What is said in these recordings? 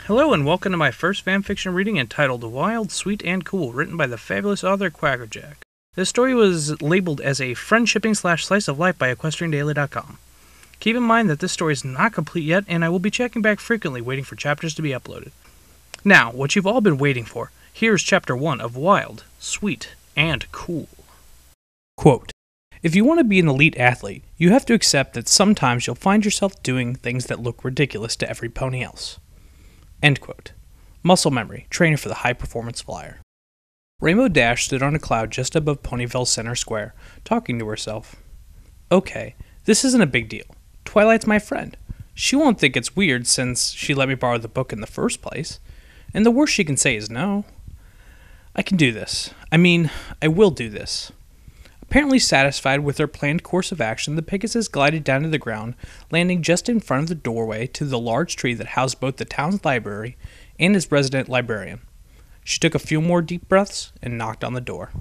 Hello and welcome to my first fanfiction reading entitled Wild, Sweet, and Cool, written by the fabulous author Quackerjack. This story was labeled as a friendshipping/slice of life by EquestrianDaily.com. Keep in mind that this story is not complete yet, and I will be checking back frequently waiting for chapters to be uploaded. Now, what you've all been waiting for, here's Chapter 1 of Wild, Sweet, and Cool. Quote, "If you want to be an elite athlete, you have to accept that sometimes you'll find yourself doing things that look ridiculous to every pony else." End quote. Muscle Memory, trainer for the high-performance flyer. Rainbow Dash stood on a cloud just above Ponyville Center Square, talking to herself. Okay, this isn't a big deal. Twilight's my friend. She won't think it's weird since she let me borrow the book in the first place, and the worst she can say is no. I can do this. I will do this. Apparently satisfied with their planned course of action, the Pegasus glided down to the ground, landing just in front of the doorway to the large tree that housed both the town's library and its resident librarian. She took a few more deep breaths and knocked on the door.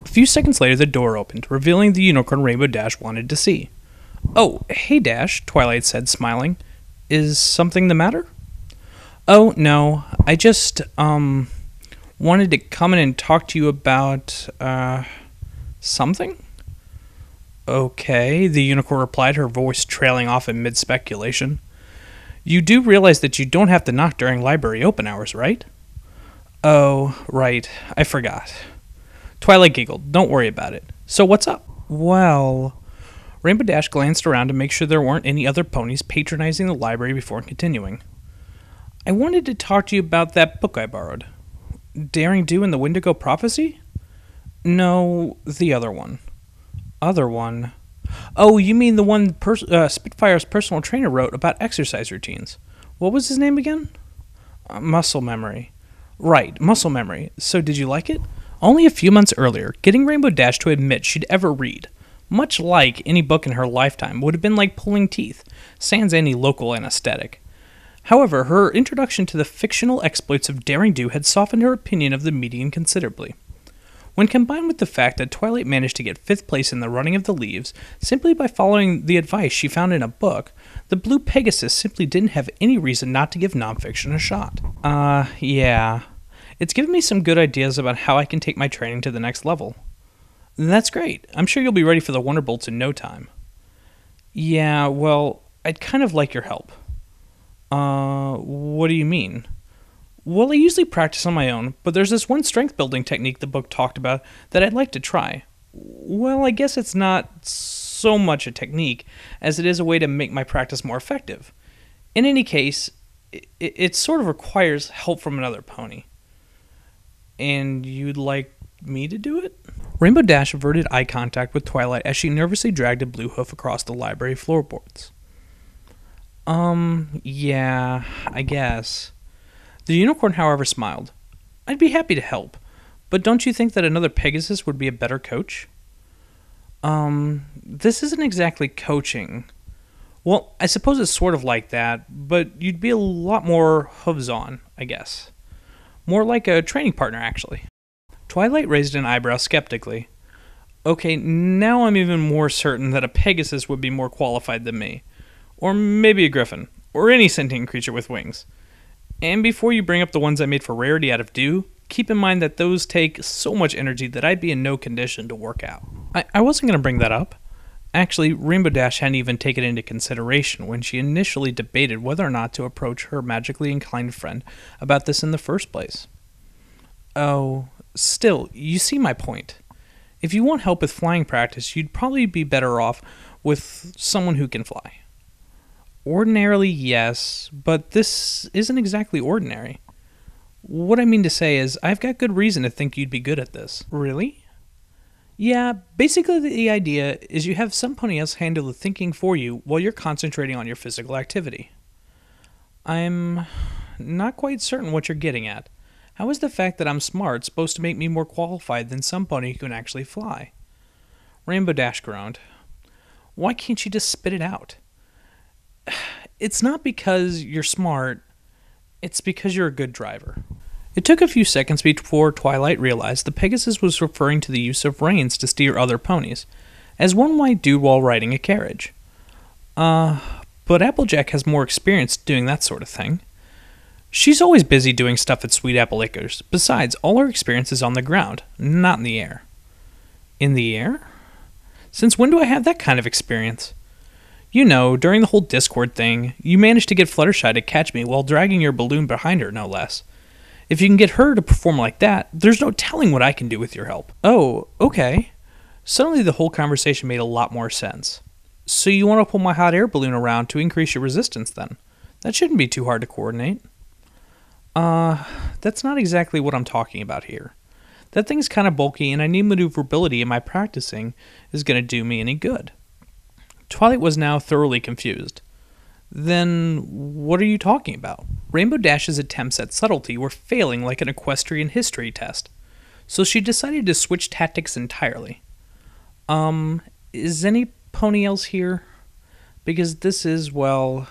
A few seconds later, the door opened, revealing the unicorn Rainbow Dash wanted to see. "Oh, hey Dash," Twilight said, smiling. "Is something the matter?" "Oh, no. I just, wanted to come in and talk to you about, something?" "Okay," the unicorn replied, her voice trailing off in mid-speculation. "You do realize that you don't have to knock during library open hours, right?" "Oh, right. I forgot." Twilight giggled. "Don't worry about it. So what's up?" "Well..." Rainbow Dash glanced around to make sure there weren't any other ponies patronizing the library before continuing. "I wanted to talk to you about that book I borrowed." "Daring Do and the Wendigo Prophecy?" "No, the other one." "Other one? Oh, you mean the one Spitfire's personal trainer wrote about exercise routines. What was his name again?" "Muscle Memory." "Right, Muscle Memory. So did you like it?" Only a few months earlier, getting Rainbow Dash to admit she'd ever read, much like any book in her lifetime, would have been like pulling teeth, sans any local anesthetic. However, her introduction to the fictional exploits of Daring Do had softened her opinion of the medium considerably. When combined with the fact that Twilight managed to get 5th place in the running of the leaves simply by following the advice she found in a book, the Blue Pegasus simply didn't have any reason not to give nonfiction a shot. Yeah. It's given me some good ideas about how I can take my training to the next level." "That's great. I'm sure you'll be ready for the Wonderbolts in no time." "Yeah, well, I'd kind of like your help." What do you mean?" "Well, I usually practice on my own, but there's this one strength-building technique the book talked about that I'd like to try. Well, I guess it's not so much a technique as it is a way to make my practice more effective. In any case, it sort of requires help from another pony." "And you'd like me to do it?" Rainbow Dash averted eye contact with Twilight as she nervously dragged a blue hoof across the library floorboards. Yeah, I guess." The unicorn, however, smiled. "I'd be happy to help, but don't you think that another Pegasus would be a better coach?" This isn't exactly coaching. Well, I suppose it's sort of like that, but you'd be a lot more hooves on, I guess. More like a training partner, actually." Twilight raised an eyebrow skeptically. "Okay, now I'm even more certain that a Pegasus would be more qualified than me. Or maybe a griffin, or any sentient creature with wings. And before you bring up the ones I made for Rarity out of Dew, keep in mind that those take so much energy that I'd be in no condition to work out." I wasn't going to bring that up. Actually, Rainbow Dash hadn't even taken into consideration when she initially debated whether or not to approach her magically inclined friend about this in the first place. "Oh, still, you see my point. If you want help with flying practice, you'd probably be better off with someone who can fly." "Ordinarily, yes, but this isn't exactly ordinary. What I mean to say is, I've got good reason to think you'd be good at this." "Really?" "Yeah, basically the idea is you have some pony else handle the thinking for you while you're concentrating on your physical activity." "I'm not quite certain what you're getting at. How is the fact that I'm smart supposed to make me more qualified than some pony who can actually fly?" Rainbow Dash groaned. "Why can't you just spit it out?" "It's not because you're smart, it's because you're a good driver." It took a few seconds before Twilight realized the Pegasus was referring to the use of reins to steer other ponies, as one might do while riding a carriage. But Applejack has more experience doing that sort of thing. She's always busy doing stuff at Sweet Apple Acres. Besides, all her experience is on the ground, not in the air. In the air? Since when do I have that kind of experience? You know, during the whole Discord thing, you managed to get Fluttershy to catch me while dragging your balloon behind her, no less. If you can get her to perform like that, there's no telling what I can do with your help. Oh, okay. Suddenly the whole conversation made a lot more sense. So you want to pull my hot air balloon around to increase your resistance then? That shouldn't be too hard to coordinate. That's not exactly what I'm talking about here. That thing's kind of bulky and I need maneuverability, and my practicing is going to do me any good. Twilight was now thoroughly confused. Then what are you talking about? Rainbow Dash's attempts at subtlety were failing like an equestrian history test, so she decided to switch tactics entirely. Is any pony else here? Because this is, well,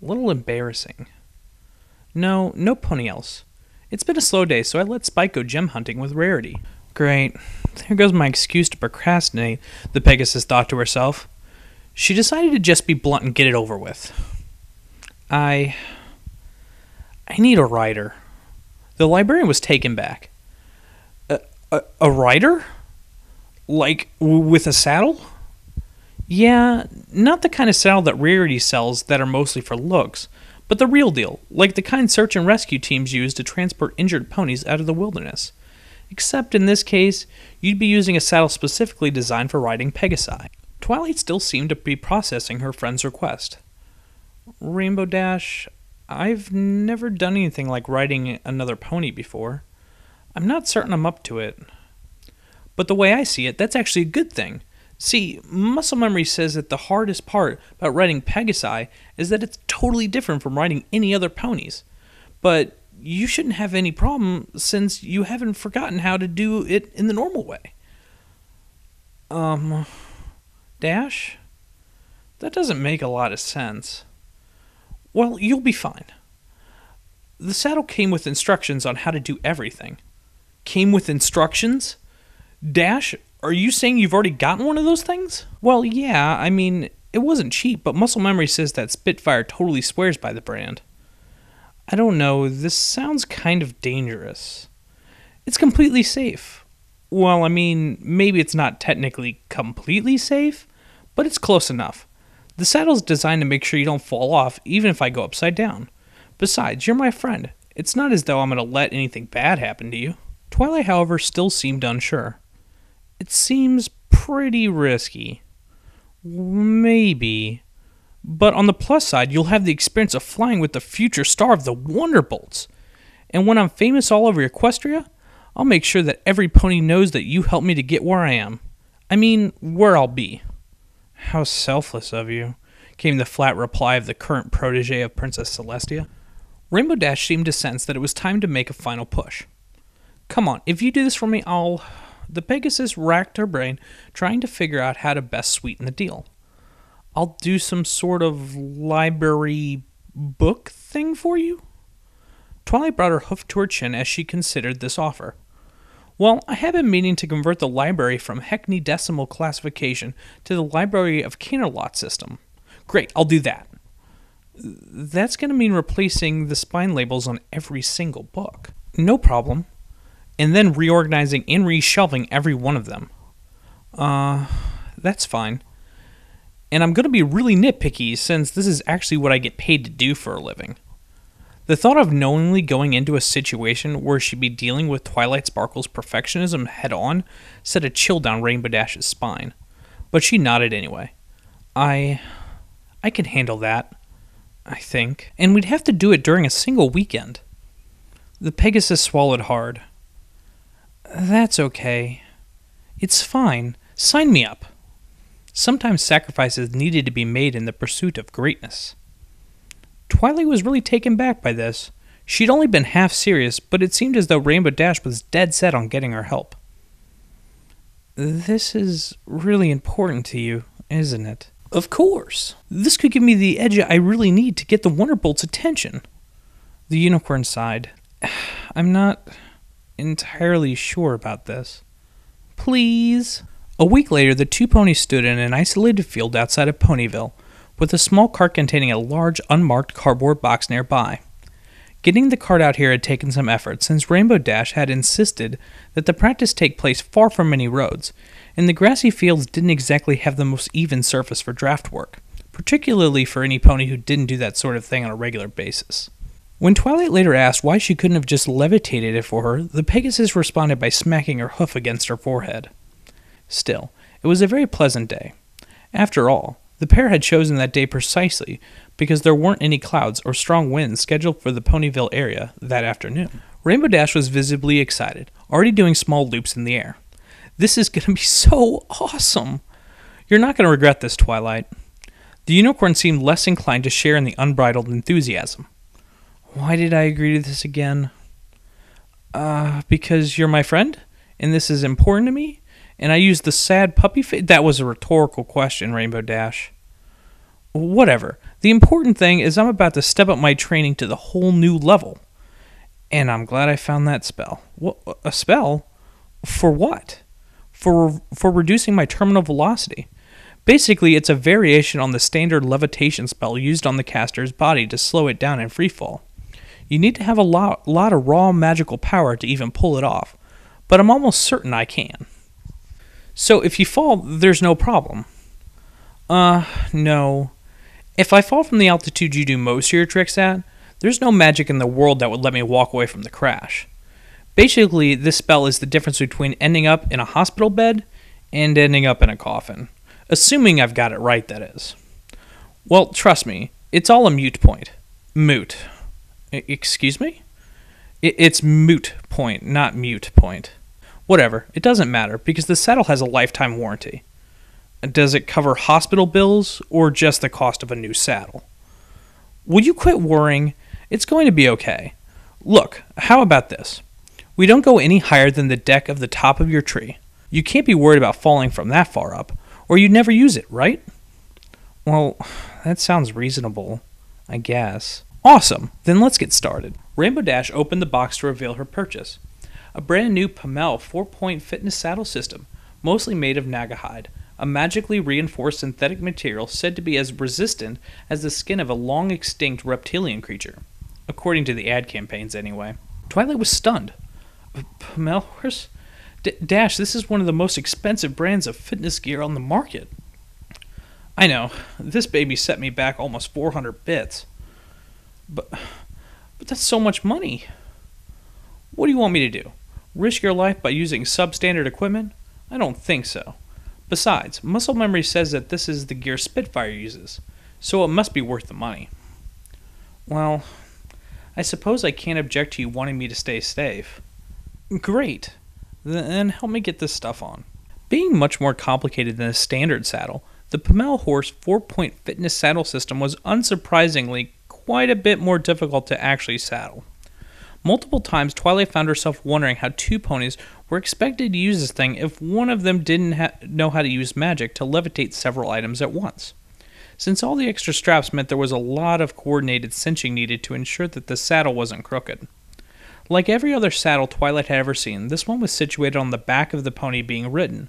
a little embarrassing. No pony else. It's been a slow day, so I let Spike go gem hunting with Rarity. Great. There goes my excuse to procrastinate, the Pegasus thought to herself. She decided to just be blunt and get it over with. I need a rider. The librarian was taken back. A rider? Like, with a saddle? Yeah, not the kind of saddle that Rarity sells that are mostly for looks, but the real deal, like the kind search and rescue teams use to transport injured ponies out of the wilderness. Except in this case, you'd be using a saddle specifically designed for riding Pegasi. Twilight still seemed to be processing her friend's request. Rainbow Dash, I've never done anything like riding another pony before. I'm not certain I'm up to it. But the way I see it, that's actually a good thing. See, muscle memory says that the hardest part about riding Pegasi is that it's totally different from riding any other ponies. But you shouldn't have any problem since you haven't forgotten how to do it in the normal way. Dash? That doesn't make a lot of sense. Well, you'll be fine. The saddle came with instructions on how to do everything. Came with instructions? Dash, are you saying you've already gotten one of those things? Well, yeah, I mean, it wasn't cheap, but muscle memory says that Spitfire totally swears by the brand. I don't know, this sounds kind of dangerous. It's completely safe. Well, I mean, maybe it's not technically completely safe, but it's close enough. The saddle's designed to make sure you don't fall off, even if I go upside down. Besides, you're my friend. It's not as though I'm going to let anything bad happen to you. Twilight, however, still seemed unsure. It seems pretty risky. Maybe. But on the plus side, you'll have the experience of flying with the future star of the Wonderbolts. And when I'm famous all over Equestria, I'll make sure that every pony knows that you helped me to get where I am. I mean, where I'll be. How selfless of you, came the flat reply of the current protege of Princess Celestia. Rainbow Dash seemed to sense that it was time to make a final push. Come on, if you do this for me, I'll... The Pegasus racked her brain, trying to figure out how to best sweeten the deal. I'll do some sort of library book thing for you? Twilight brought her hoof to her chin as she considered this offer. Well, I have been meaning to convert the library from hexadecimal classification to the Library of Canterlot system. Great, I'll do that. That's going to mean replacing the spine labels on every single book. No problem. And then reorganizing and reshelving every one of them. That's fine. And I'm going to be really nitpicky since this is actually what I get paid to do for a living. The thought of knowingly going into a situation where she'd be dealing with Twilight Sparkle's perfectionism head-on set a chill down Rainbow Dash's spine. But she nodded anyway. I can handle that, I think. And we'd have to do it during a single weekend. The Pegasus swallowed hard. That's okay. It's fine. Sign me up. Sometimes sacrifices needed to be made in the pursuit of greatness. Twilight was really taken back by this. She'd only been half serious, but it seemed as though Rainbow Dash was dead set on getting her help. This is really important to you, isn't it? Of course. This could give me the edge I really need to get the Wonderbolt's attention. The unicorn sighed. I'm not entirely sure about this. Please? A week later, the two ponies stood in an isolated field outside of Ponyville, with a small cart containing a large, unmarked cardboard box nearby. Getting the cart out here had taken some effort, since Rainbow Dash had insisted that the practice take place far from many roads, and the grassy fields didn't exactly have the most even surface for draft work, particularly for any pony who didn't do that sort of thing on a regular basis. When Twilight later asked why she couldn't have just levitated it for her, the Pegasus responded by smacking her hoof against her forehead. Still, it was a very pleasant day. After all, the pair had chosen that day precisely because there weren't any clouds or strong winds scheduled for the Ponyville area that afternoon. Rainbow Dash was visibly excited, already doing small loops in the air. This is going to be so awesome! You're not going to regret this, Twilight. The unicorn seemed less inclined to share in the unbridled enthusiasm. Why did I agree to this again? Because you're my friend, and this is important to me, and I used the sad puppy face. That was a rhetorical question, Rainbow Dash. Whatever. The important thing is I'm about to step up my training to the whole new level. And I'm glad I found that spell. What, a spell? For what? For reducing my terminal velocity. Basically, it's a variation on the standard levitation spell used on the caster's body to slow it down in freefall. You need to have a lot of raw magical power to even pull it off, but I'm almost certain I can. So if you fall, there's no problem. No. If I fall from the altitude you do most of your tricks at, there's no magic in the world that would let me walk away from the crash. Basically, this spell is the difference between ending up in a hospital bed and ending up in a coffin. Assuming I've got it right, that is. Well, trust me, it's all a moot point. Moot. Excuse me? It's moot point, not mute point. Whatever, it doesn't matter, because the saddle has a lifetime warranty. Does it cover hospital bills, or just the cost of a new saddle? Will you quit worrying? It's going to be okay. Look, how about this? We don't go any higher than the deck of the top of your tree. You can't be worried about falling from that far up, or you'd never use it, right? Well, that sounds reasonable, I guess. Awesome, then let's get started. Rainbow Dash opened the box to reveal her purchase. A brand new Pommel 4-point fitness saddle system, mostly made of naga hide, a magically reinforced synthetic material said to be as resistant as the skin of a long-extinct reptilian creature. According to the ad campaigns, anyway. Twilight was stunned. Pommel horse? Dash, this is one of the most expensive brands of fitness gear on the market. I know, this baby set me back almost 400 bits. But that's so much money. What do you want me to do? Risk your life by using substandard equipment? I don't think so. Besides, muscle memory says that this is the gear Spitfire uses, so it must be worth the money. Well, I suppose I can't object to you wanting me to stay safe. Great. Then help me get this stuff on. Being much more complicated than a standard saddle, the Pommel Horse 4-point fitness saddle system was unsurprisingly quite a bit more difficult to actually saddle. Multiple times, Twilight found herself wondering how two ponies were expected to use this thing if one of them didn't know how to use magic to levitate several items at once. Since all the extra straps meant there was a lot of coordinated cinching needed to ensure that the saddle wasn't crooked. Like every other saddle Twilight had ever seen, this one was situated on the back of the pony being ridden,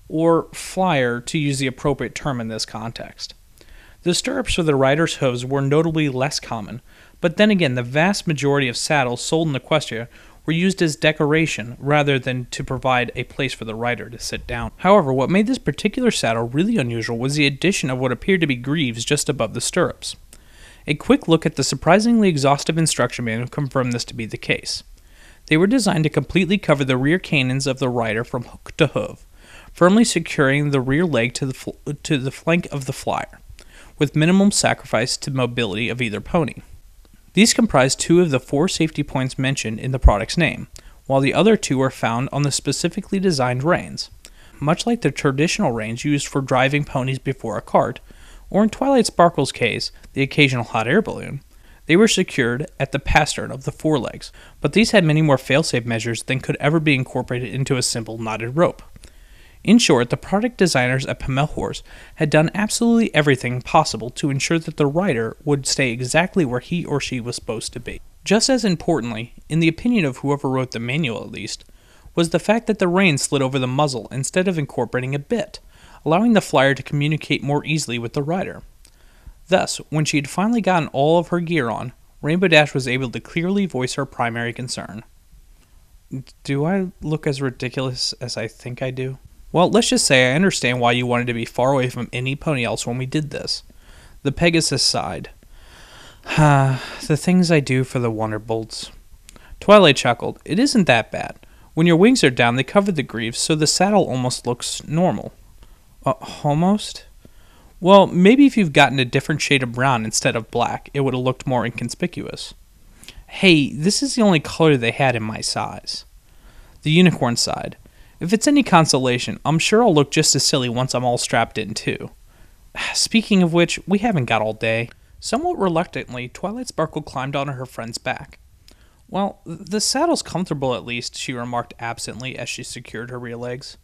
or flyer to use the appropriate term in this context. The stirrups for the rider's hooves were notably less common, but then again the vast majority of saddles sold in Equestria were used as decoration rather than to provide a place for the rider to sit down. However, what made this particular saddle really unusual was the addition of what appeared to be greaves just above the stirrups. A quick look at the surprisingly exhaustive instruction manual confirmed this to be the case. They were designed to completely cover the rear canons of the rider from hook to hoof, firmly securing the rear leg to the flank of the flyer, with minimum sacrifice to mobility of either pony. These comprise 2 of the 4 safety points mentioned in the product's name, while the other 2 are found on the specifically designed reins. Much like the traditional reins used for driving ponies before a cart, or in Twilight Sparkle's case, the occasional hot air balloon, they were secured at the pastern of the forelegs, but these had many more fail-safe measures than could ever be incorporated into a simple knotted rope. In short, the product designers at Pommel Horse had done absolutely everything possible to ensure that the rider would stay exactly where he or she was supposed to be. Just as importantly, in the opinion of whoever wrote the manual at least, was the fact that the rein slid over the muzzle instead of incorporating a bit, allowing the flyer to communicate more easily with the rider. Thus, when she had finally gotten all of her gear on, Rainbow Dash was able to clearly voice her primary concern. Do I look as ridiculous as I think I do? Well, let's just say I understand why you wanted to be far away from any pony else when we did this. The Pegasus sighed. The things I do for the Wonderbolts. Twilight chuckled. It isn't that bad. When your wings are down, they cover the greaves, so the saddle almost looks normal. Almost? Well, maybe if you've gotten a different shade of brown instead of black, it would have looked more inconspicuous. Hey, this is the only color they had in my size. The unicorn sighed. If it's any consolation, I'm sure I'll look just as silly once I'm all strapped in, too. Speaking of which, we haven't got all day. Somewhat reluctantly, Twilight Sparkle climbed onto her friend's back. Well, the saddle's comfortable at least, she remarked absently as she secured her rear legs.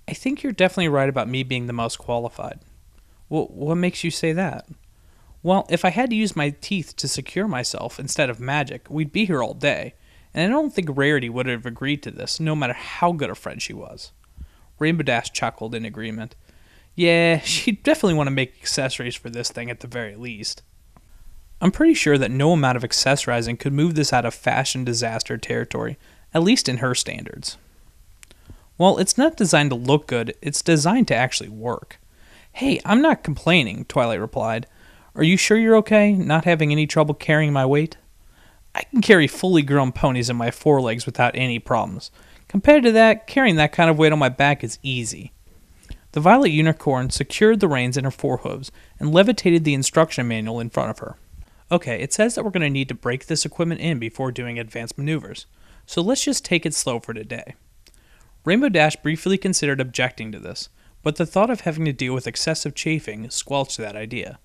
I think you're definitely right about me being the most qualified. What makes you say that? Well, if I had to use my teeth to secure myself instead of magic, we'd be here all day, and I don't think Rarity would have agreed to this, no matter how good a friend she was. Rainbow Dash chuckled in agreement. Yeah, she'd definitely want to make accessories for this thing at the very least. I'm pretty sure that no amount of accessorizing could move this out of fashion disaster territory, at least in her standards. Well, it's not designed to look good, it's designed to actually work. Hey, I'm not complaining, Twilight replied. Are you sure you're okay, not having any trouble carrying my weight? I can carry fully grown ponies in my forelegs without any problems. Compared to that, carrying that kind of weight on my back is easy. The Violet Unicorn secured the reins in her forehooves and levitated the instruction manual in front of her. Okay, it says that we're going to need to break this equipment in before doing advanced maneuvers, so let's just take it slow for today. Rainbow Dash briefly considered objecting to this, but the thought of having to deal with excessive chafing squelched that idea.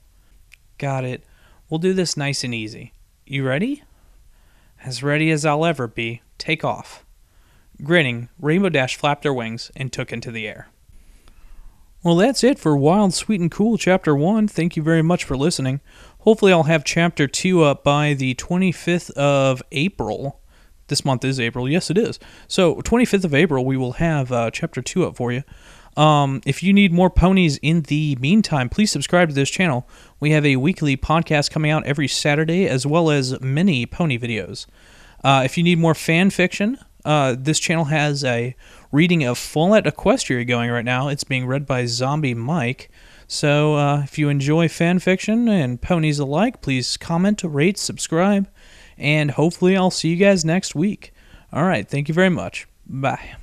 Got it. We'll do this nice and easy. You ready? As ready as I'll ever be. Take off. Grinning, Rainbow Dash flapped her wings and took into the air. Well, that's it for Wild, Sweet, and Cool Chapter 1. Thank you very much for listening. Hopefully I'll have Chapter 2 up by the 25th of April. This month is April. Yes, it is. So, 25th of April, we will have Chapter 2 up for you. If you need more ponies in the meantime, please subscribe to this channel. We have a weekly podcast coming out every Saturday, as well as many pony videos. If you need more fan fiction, this channel has a reading of Fallout Equestria going right now. It's being read by Zombie Mike. So if you enjoy fan fiction and ponies alike, please comment, rate, subscribe, and hopefully I'll see you guys next week. All right, thank you very much. Bye.